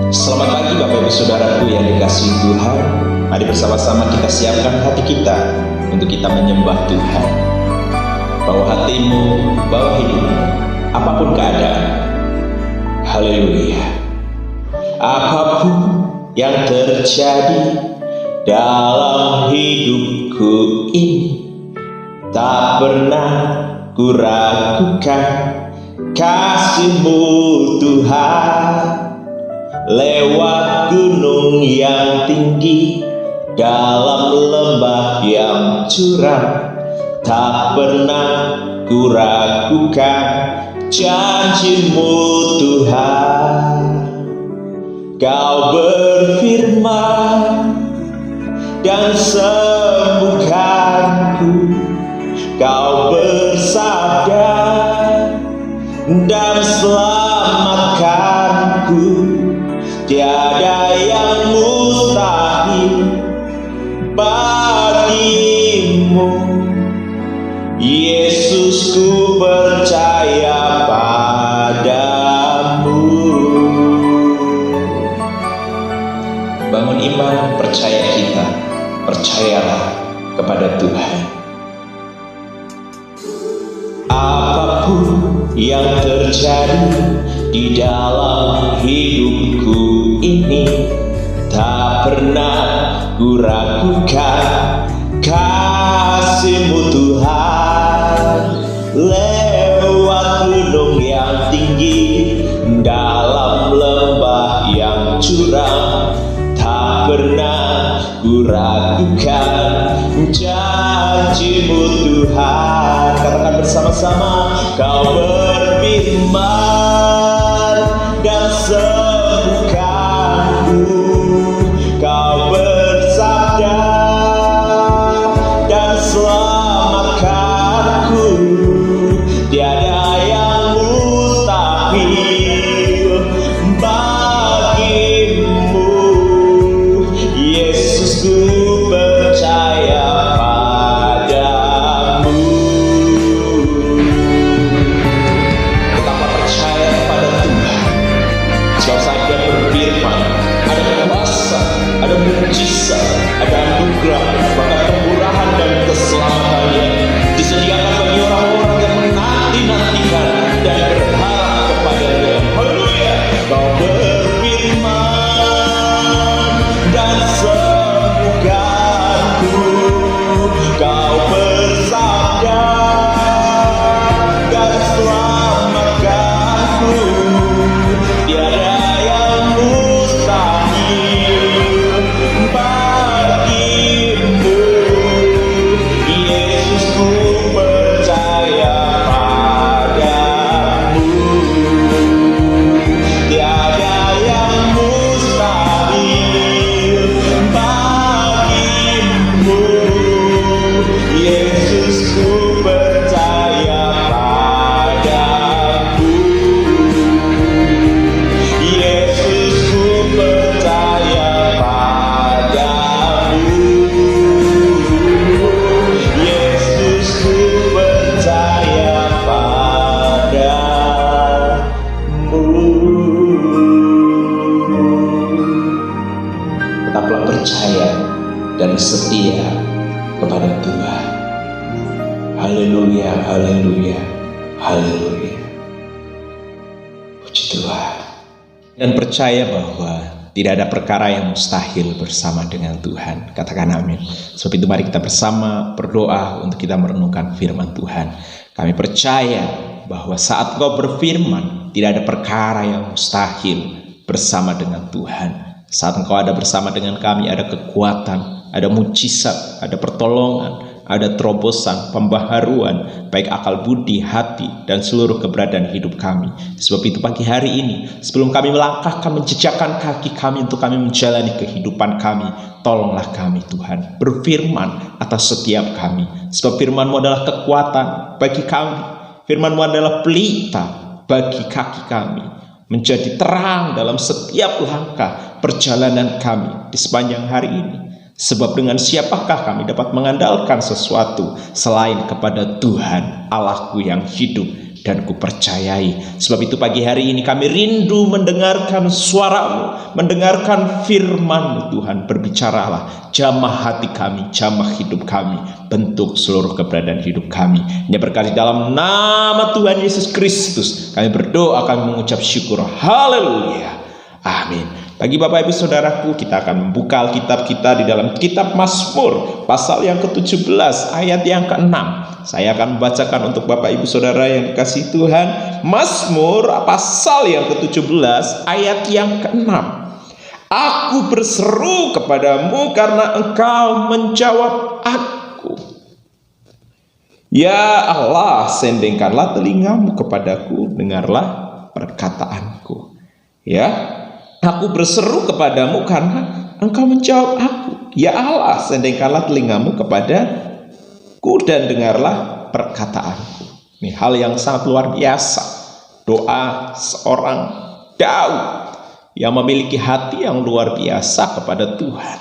Selamat pagi Bapak Ibu Saudaraku yang dikasihi Tuhan. Mari bersama-sama kita siapkan hati kita untuk kita menyembah Tuhan. Bawa hatimu, bawa hidupmu, apapun keadaan. Haleluya. Apapun yang terjadi dalam hidupku ini, tak pernah ku ragukan kasih-Mu Tuhan. Lewat gunung yang tinggi, dalam lembah yang curam, tak pernah ku ragukan janji-Mu Tuhan. Kau berfirman dan sembuhkanku, Kau bersabda dan selamatkanku. Tiada yang mustahil bagimu, Yesus, ku percaya padamu. Bangun iman, percaya kita, percayalah kepada Tuhan. Apapun yang terjadi di dalam hidupku ini, tak pernah ku ragukan kasih-Mu Tuhan. Lewat gunung yang tinggi, dalam lembah yang curam, tak pernah ku ragukan janji-Mu Tuhan. Katakan bersama-sama, Kau berfirman dan sembuhkanku, Kau bersabda dan selamatkanku. Tiada yang mustahil bagimu, Yesus, ku percaya padamu. Betapa percaya kepada Tuhan. Jauh saja berfirman, ada kuasa, ada mujizat, ada anugerah, bahkan kemurahan dan keselamatannya disediakan bagi orang-orang yang menanti-nantikan dan berharap kepadanya. Haleluya. Kau berfirman dan sembuhkanku, Kau bersabda dan selamatkanku. Tiada yang mustahil bagimu, Yesus, ku percaya padamu. Tiada yang mustahil bagimu, Yesus, ku percaya padamu. Yesus, ku percaya padamu. Yesus, ku percaya padamu. Tetaplah percaya dan setia kepada Tuhan. Haleluya, haleluya, haleluya. Puji Tuhan. Dan percaya bahwa tidak ada perkara yang mustahil bersama dengan Tuhan. Katakan amin. Sebab itu mari kita bersama berdoa untuk kita merenungkan firman Tuhan. Kami percaya bahwa saat Kau berfirman, tidak ada perkara yang mustahil bersama dengan Tuhan. Saat Engkau ada bersama dengan kami, ada kekuatan, ada mujizat, ada pertolongan, ada terobosan, pembaharuan, baik akal budi, hati, dan seluruh keberadaan hidup kami. Sebab itu pagi hari ini, sebelum kami melangkahkan, menjejakkan kaki kami untuk kami menjalani kehidupan kami, tolonglah kami Tuhan, berfirman atas setiap kami. Sebab firman-Mu adalah kekuatan bagi kami, firman-Mu adalah pelita bagi kaki kami, menjadi terang dalam setiap langkah perjalanan kami di sepanjang hari ini. Sebab dengan siapakah kami dapat mengandalkan sesuatu selain kepada Tuhan Allahku yang hidup dan kupercayai. Sebab itu pagi hari ini kami rindu mendengarkan suara-Mu, mendengarkan firman-Mu. Tuhan, berbicaralah, jamah hati kami, jamah hidup kami, bentuk seluruh keberadaan hidup kami. Hanya berkali dalam nama Tuhan Yesus Kristus kami berdoa, kami mengucap syukur. Haleluya, amin. Bagi Bapak Ibu Saudaraku, kita akan membuka Alkitab kita di dalam kitab Mazmur pasal yang ke-17 ayat yang ke-6. Saya akan membacakan untuk Bapak Ibu Saudara yang dikasihi Tuhan. Mazmur pasal yang ke-17 ayat yang ke-6. Aku berseru kepadamu karena Engkau menjawab aku. Ya Allah, sendengkanlah telingamu kepadaku, dengarlah perkataanku. Ya, aku berseru kepadamu karena Engkau menjawab aku. Ya Allah, sendengkanlah telingamu kepadaku dan dengarlah perkataanku. Ini hal yang sangat luar biasa. Doa seorang Daud yang memiliki hati yang luar biasa kepada Tuhan.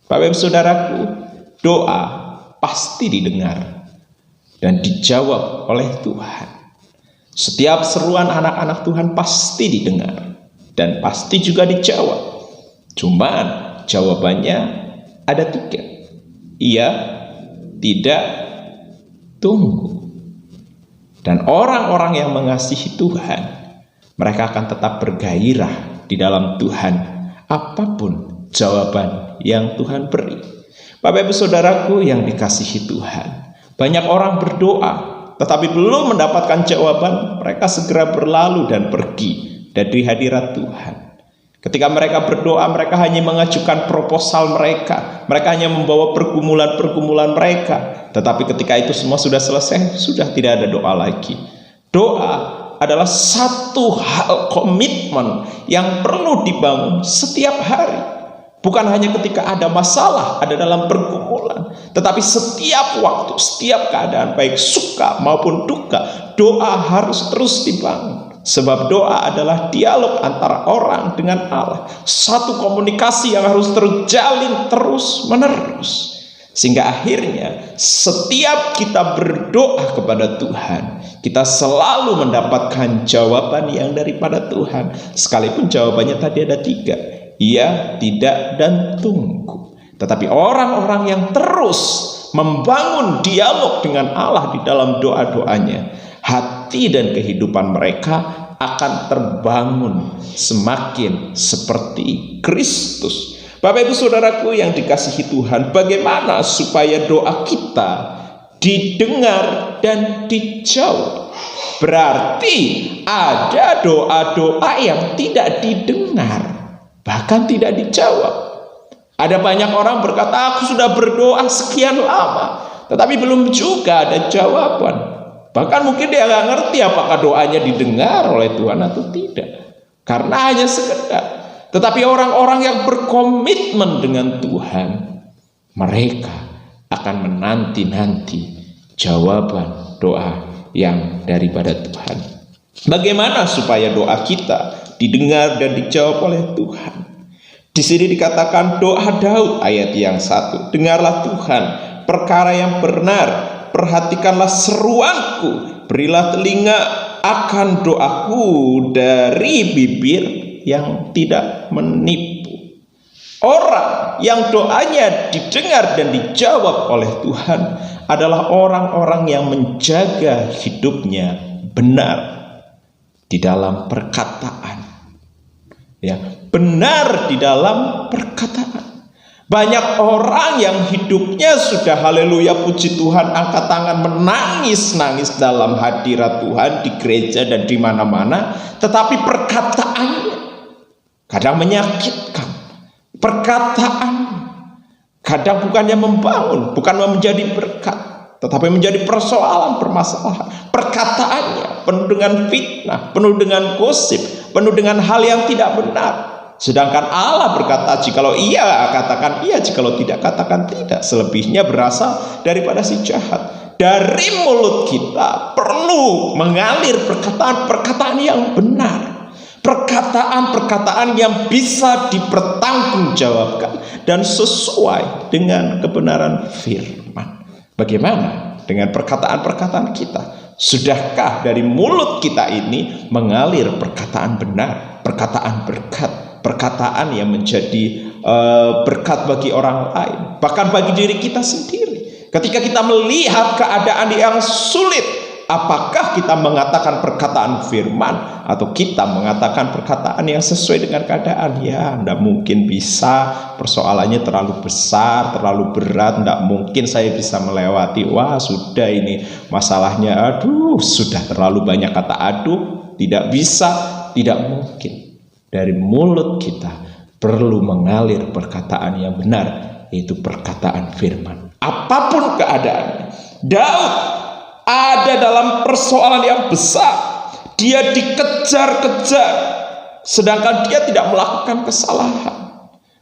Bapak Ibu Saudaraku, doa pasti didengar dan dijawab oleh Tuhan. Setiap seruan anak-anak Tuhan pasti didengar dan pasti juga dijawab. Cuman jawabannya ada 3. Iya, tidak, tunggu. Dan orang-orang yang mengasihi Tuhan, mereka akan tetap bergairah di dalam Tuhan, apapun jawaban yang Tuhan beri. Bapak Ibu Saudaraku yang dikasihi Tuhan, banyak orang berdoa tetapi belum mendapatkan jawaban, mereka segera berlalu dan pergi dari hadirat Tuhan. Ketika mereka berdoa, mereka hanya mengajukan proposal mereka. Mereka hanya membawa pergumulan-pergumulan mereka. Tetapi ketika itu semua sudah selesai, sudah tidak ada doa lagi. Doa adalah satu hal komitmen yang perlu dibangun setiap hari. Bukan hanya ketika ada masalah, ada dalam pergumulan, tetapi setiap waktu, setiap keadaan, baik suka maupun duka, doa harus terus dibangun. Sebab doa adalah dialog antara orang dengan Allah, satu komunikasi yang harus terjalin terus menerus, sehingga akhirnya setiap kita berdoa kepada Tuhan, kita selalu mendapatkan jawaban yang daripada Tuhan. Sekalipun jawabannya tadi ada 3, iya, tidak, dan tunggu. Tetapi orang-orang yang terus membangun dialog dengan Allah di dalam doa-doanya, hati dan kehidupan mereka akan terbangun semakin seperti Kristus. Bapak Ibu Saudaraku yang dikasihi Tuhan, bagaimana supaya doa kita didengar dan dijawab? Berarti ada doa-doa yang tidak didengar, bahkan tidak dijawab. Ada banyak orang berkata, aku sudah berdoa sekian lama, tetapi belum juga ada jawaban. Bahkan mungkin dia nggak ngerti apakah doanya didengar oleh Tuhan atau tidak, karena hanya sekedar. Tetapi orang-orang yang berkomitmen dengan Tuhan, mereka akan menanti-nanti jawaban doa yang daripada Tuhan. Bagaimana supaya doa kita didengar dan dijawab oleh Tuhan? Di sini dikatakan doa Daud ayat yang 1. Dengarlah Tuhan perkara yang benar, perhatikanlah seruanku, berilah telinga akan doaku dari bibir yang tidak menipu. Orang yang doanya didengar dan dijawab oleh Tuhan adalah orang-orang yang menjaga hidupnya benar di dalam perkataan. Ya, benar di dalam perkataan. Banyak orang yang hidupnya sudah haleluya puji Tuhan, angkat tangan menangis-nangis dalam hadirat Tuhan di gereja dan di mana-mana, tetapi perkataannya kadang menyakitkan. Perkataan kadang bukannya membangun, bukan menjadi berkat, tetapi menjadi persoalan, permasalahan. Perkataannya penuh dengan fitnah, penuh dengan gosip, penuh dengan hal yang tidak benar. Sedangkan Allah berkata, jikalau iya katakan iya, jikalau tidak katakan tidak. Selebihnya berasal daripada si jahat. Dari mulut kita perlu mengalir perkataan-perkataan yang benar, perkataan-perkataan yang bisa dipertanggungjawabkan dan sesuai dengan kebenaran firman. Bagaimana dengan perkataan-perkataan kita? Sudahkah dari mulut kita ini mengalir perkataan benar, perkataan berkat, perkataan yang menjadi berkat bagi orang lain, bahkan bagi diri kita sendiri. Ketika kita melihat keadaan yang sulit, apakah kita mengatakan perkataan firman atau kita mengatakan perkataan yang sesuai dengan keadaan? Ya, tidak mungkin bisa, persoalannya terlalu besar, terlalu berat, tidak mungkin saya bisa melewati. Wah, sudah ini masalahnya, aduh, sudah terlalu banyak kata aduh, tidak bisa, tidak mungkin. Dari mulut kita perlu mengalir perkataan yang benar, yaitu perkataan firman. Apapun keadaannya, Daud ada dalam persoalan yang besar. Dia dikejar-kejar, sedangkan dia tidak melakukan kesalahan.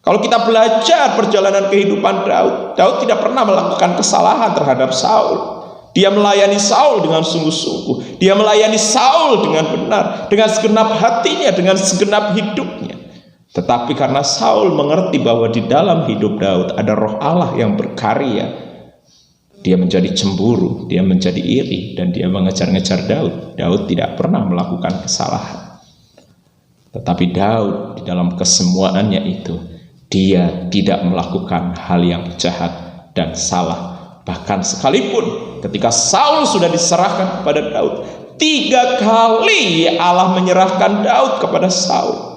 Kalau kita belajar perjalanan kehidupan Daud, Daud tidak pernah melakukan kesalahan terhadap Saul. Dia melayani Saul dengan sungguh-sungguh. Dia melayani Saul dengan benar, dengan segenap hatinya, dengan segenap hidupnya. Tetapi karena Saul mengerti bahwa di dalam hidup Daud ada roh Allah yang berkarya, dia menjadi cemburu, dia menjadi iri, dan dia mengejar-ngejar Daud. Daud tidak pernah melakukan kesalahan. Tetapi Daud di dalam kesemuanya itu, dia tidak melakukan hal yang jahat dan salah. Bahkan sekalipun ketika Saul sudah diserahkan kepada Daud, 3 kali Allah menyerahkan Daud kepada Saul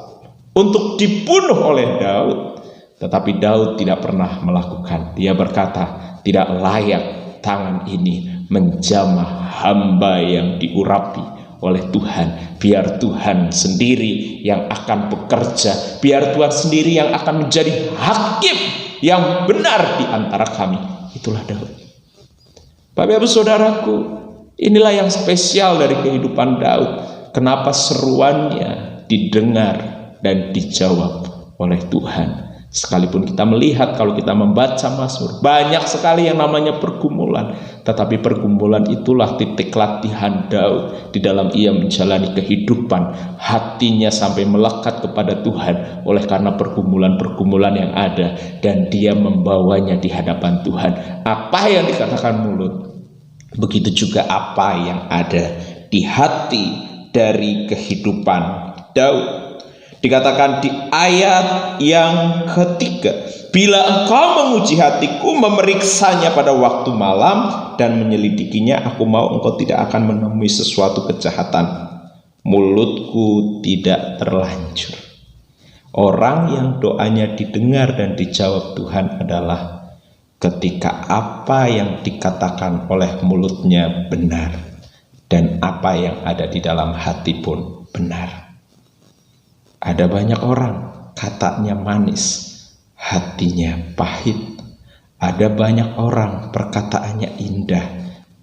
untuk dibunuh oleh Daud. Tetapi Daud tidak pernah melakukan. Dia berkata, tidak layak tangan ini menjamah hamba yang diurapi oleh Tuhan. Biar Tuhan sendiri yang akan bekerja, biar Tuhan sendiri yang akan menjadi hakim yang benar di antara kami. Itulah Daud. Bapak Ibu Saudaraku, inilah yang spesial dari kehidupan Daud. Kenapa seruannya didengar dan dijawab oleh Tuhan. Sekalipun kita melihat, kalau kita membaca Mazmur, banyak sekali yang namanya pergumulan. Tetapi pergumulan itulah titik latihan Daud di dalam ia menjalani kehidupan. Hatinya sampai melekat kepada Tuhan oleh karena pergumulan-pergumulan yang ada. Dan dia membawanya di hadapan Tuhan. Apa yang dikatakan mulut, begitu juga apa yang ada di hati dari kehidupan Daud. Dikatakan di ayat yang ketiga, bila engkau menguji hatiku, memeriksanya pada waktu malam dan menyelidikinya, aku mau engkau tidak akan menemui sesuatu kejahatan. Mulutku tidak terlanjur. Orang yang doanya didengar dan dijawab Tuhan adalah ketika apa yang dikatakan oleh mulutnya benar dan apa yang ada di dalam hati pun benar. Ada banyak orang katanya manis, hatinya pahit. Ada banyak orang perkataannya indah,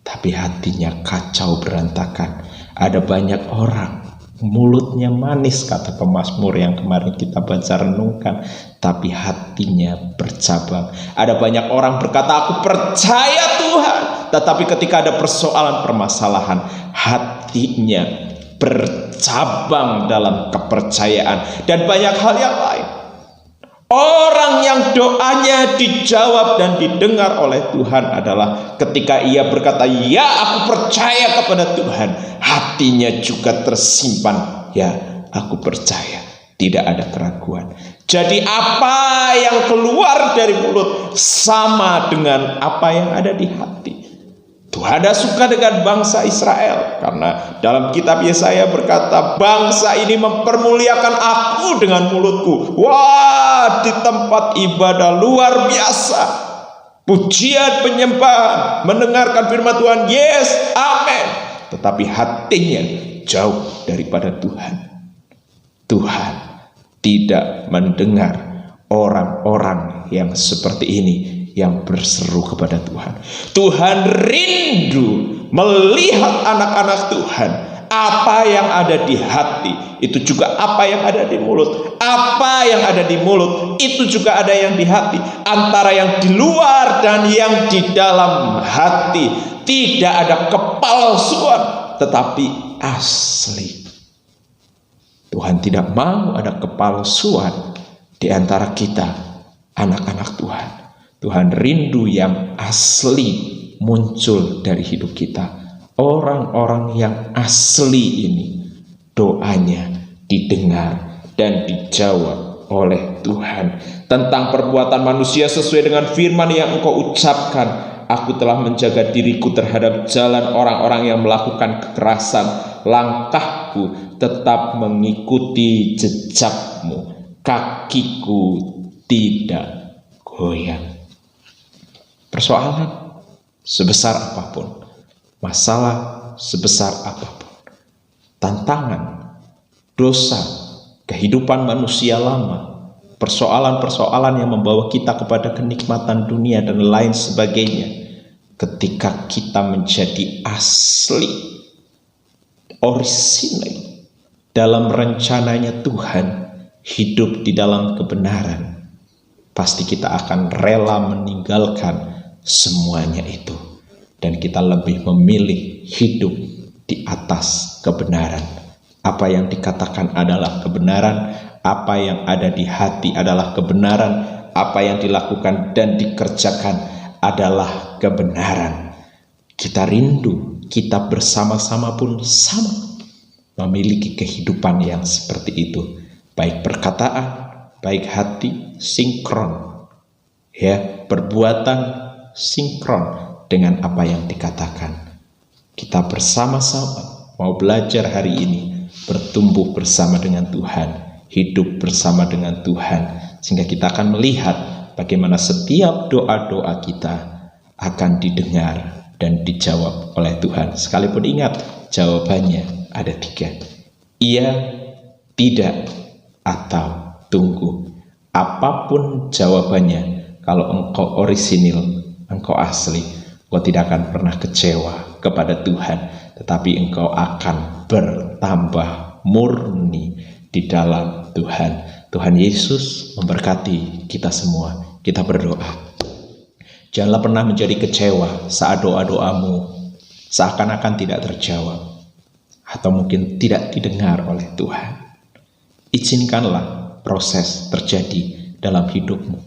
tapi hatinya kacau berantakan. Ada banyak orang mulutnya manis, kata pemazmur yang kemarin kita baca renungkan, tapi hatinya bercabang. Ada banyak orang berkata, aku percaya Tuhan, tetapi ketika ada persoalan permasalahan, hatinya bercabang dalam kepercayaan dan banyak hal yang lain. Orang yang doanya dijawab dan didengar oleh Tuhan adalah ketika ia berkata, ya aku percaya kepada Tuhan, hatinya juga tersimpan, ya aku percaya, tidak ada keraguan. Jadi apa yang keluar dari mulut sama dengan apa yang ada di hati. Tuhan ada suka dengan bangsa Israel, karena dalam kitab Yesaya berkata, bangsa ini mempermuliakan aku dengan mulutku. Wah, di tempat ibadah luar biasa, pujian, penyembahan, mendengarkan firman Tuhan, yes, amin. Tetapi hatinya jauh daripada Tuhan. Tuhan tidak mendengar orang-orang yang seperti ini, yang berseru kepada Tuhan. Tuhan rindu melihat anak-anak Tuhan. Apa yang ada di hati, itu juga apa yang ada di mulut. Apa yang ada di mulut, itu juga ada yang di hati. Antara yang di luar dan yang di dalam hati. Tidak ada kepalsuan, tetapi asli. Tuhan tidak mau ada kepalsuan di antara kita, anak-anak Tuhan. Tuhan rindu yang asli muncul dari hidup kita. orang-orang yang asli ini doanya didengar dan dijawab oleh Tuhan. Tentang perbuatan manusia sesuai dengan firman yang Engkau ucapkan, aku telah menjaga diriku terhadap jalan orang-orang yang melakukan kekerasan. Langkahku tetap mengikuti jejak-Mu, kakiku tidak goyang. Persoalan sebesar apapun, masalah sebesar apapun, tantangan, dosa, kehidupan manusia lama, persoalan-persoalan yang membawa kita kepada kenikmatan dunia dan lain sebagainya, ketika kita menjadi asli, orisinil dalam rencananya Tuhan, hidup di dalam kebenaran, pasti kita akan rela meninggalkan semuanya itu, dan kita lebih memilih hidup di atas kebenaran. Apa yang dikatakan adalah kebenaran, apa yang ada di hati adalah kebenaran, apa yang dilakukan dan dikerjakan adalah kebenaran. Kita rindu, kita bersama-sama pun sama memiliki kehidupan yang seperti itu, baik perkataan, baik hati, sinkron, ya, perbuatan sinkron dengan apa yang dikatakan. Kita bersama-sama mau belajar hari ini, bertumbuh bersama dengan Tuhan, hidup bersama dengan Tuhan, sehingga kita akan melihat bagaimana setiap doa-doa kita akan didengar dan dijawab oleh Tuhan. Sekalipun ingat, jawabannya ada 3. Iya, tidak, atau tunggu. Apapun jawabannya, kalau engkau orisinil, engkau asli, engkau tidak akan pernah kecewa kepada Tuhan, tetapi engkau akan bertambah murni di dalam Tuhan. Tuhan Yesus memberkati kita semua. Kita berdoa. Janganlah pernah menjadi kecewa saat doa-doamu seakan-akan tidak terjawab, atau mungkin tidak didengar oleh Tuhan. Izinkanlah proses terjadi dalam hidupmu.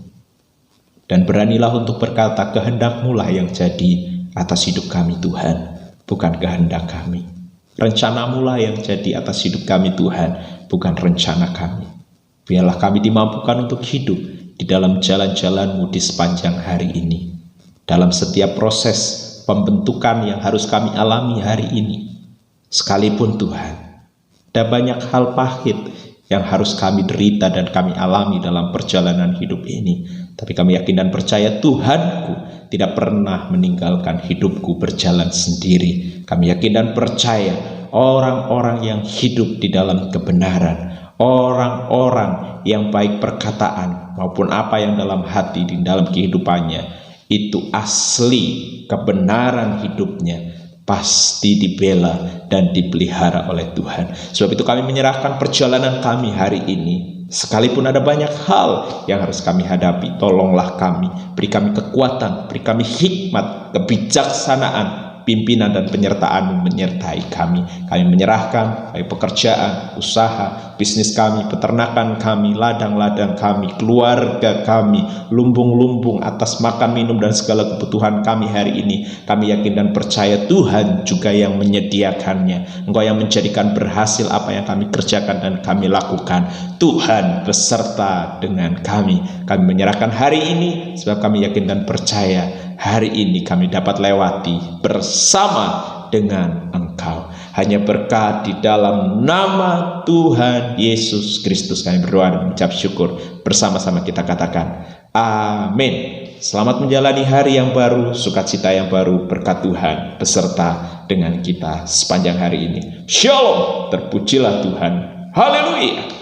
Dan beranilah untuk berkata, kehendak-Mu lah yang jadi atas hidup kami Tuhan, bukan kehendak kami. Rencana-Mu lah yang jadi atas hidup kami Tuhan, bukan rencana kami. Biarlah kami dimampukan untuk hidup di dalam jalan-jalan-Mu di sepanjang hari ini. Dalam setiap proses pembentukan yang harus kami alami hari ini. Sekalipun Tuhan, ada banyak hal pahit yang harus kami derita dan kami alami dalam perjalanan hidup ini. Tapi kami yakin dan percaya Tuhanku tidak pernah meninggalkan hidupku berjalan sendiri. Kami yakin dan percaya orang-orang yang hidup di dalam kebenaran, orang-orang yang baik perkataan maupun apa yang dalam hati di dalam kehidupannya, itu asli kebenaran hidupnya, pasti dibela dan dipelihara oleh Tuhan. Sebab itu kami menyerahkan perjalanan kami hari ini. Sekalipun ada banyak hal yang harus kami hadapi, tolonglah kami, beri kami kekuatan, beri kami hikmat, kebijaksanaan, pimpinan dan penyertaan-Mu menyertai kami. Kami menyerahkan baik pekerjaan, usaha, bisnis kami, peternakan kami, ladang-ladang kami, keluarga kami, lumbung-lumbung atas makan, minum, dan segala kebutuhan kami hari ini. Kami yakin dan percaya Tuhan juga yang menyediakannya. Engkau yang menjadikan berhasil apa yang kami kerjakan dan kami lakukan. Tuhan beserta dengan kami. Kami menyerahkan hari ini sebab kami yakin dan percaya hari ini kami dapat lewati bersama dengan Engkau. Hanya berkat di dalam nama Tuhan Yesus Kristus kami berdoa dan mengucap syukur. Bersama-sama kita katakan amin. Selamat menjalani hari yang baru, sukacita yang baru, berkat Tuhan beserta dengan kita sepanjang hari ini. Shalom, terpujilah Tuhan. Haleluya.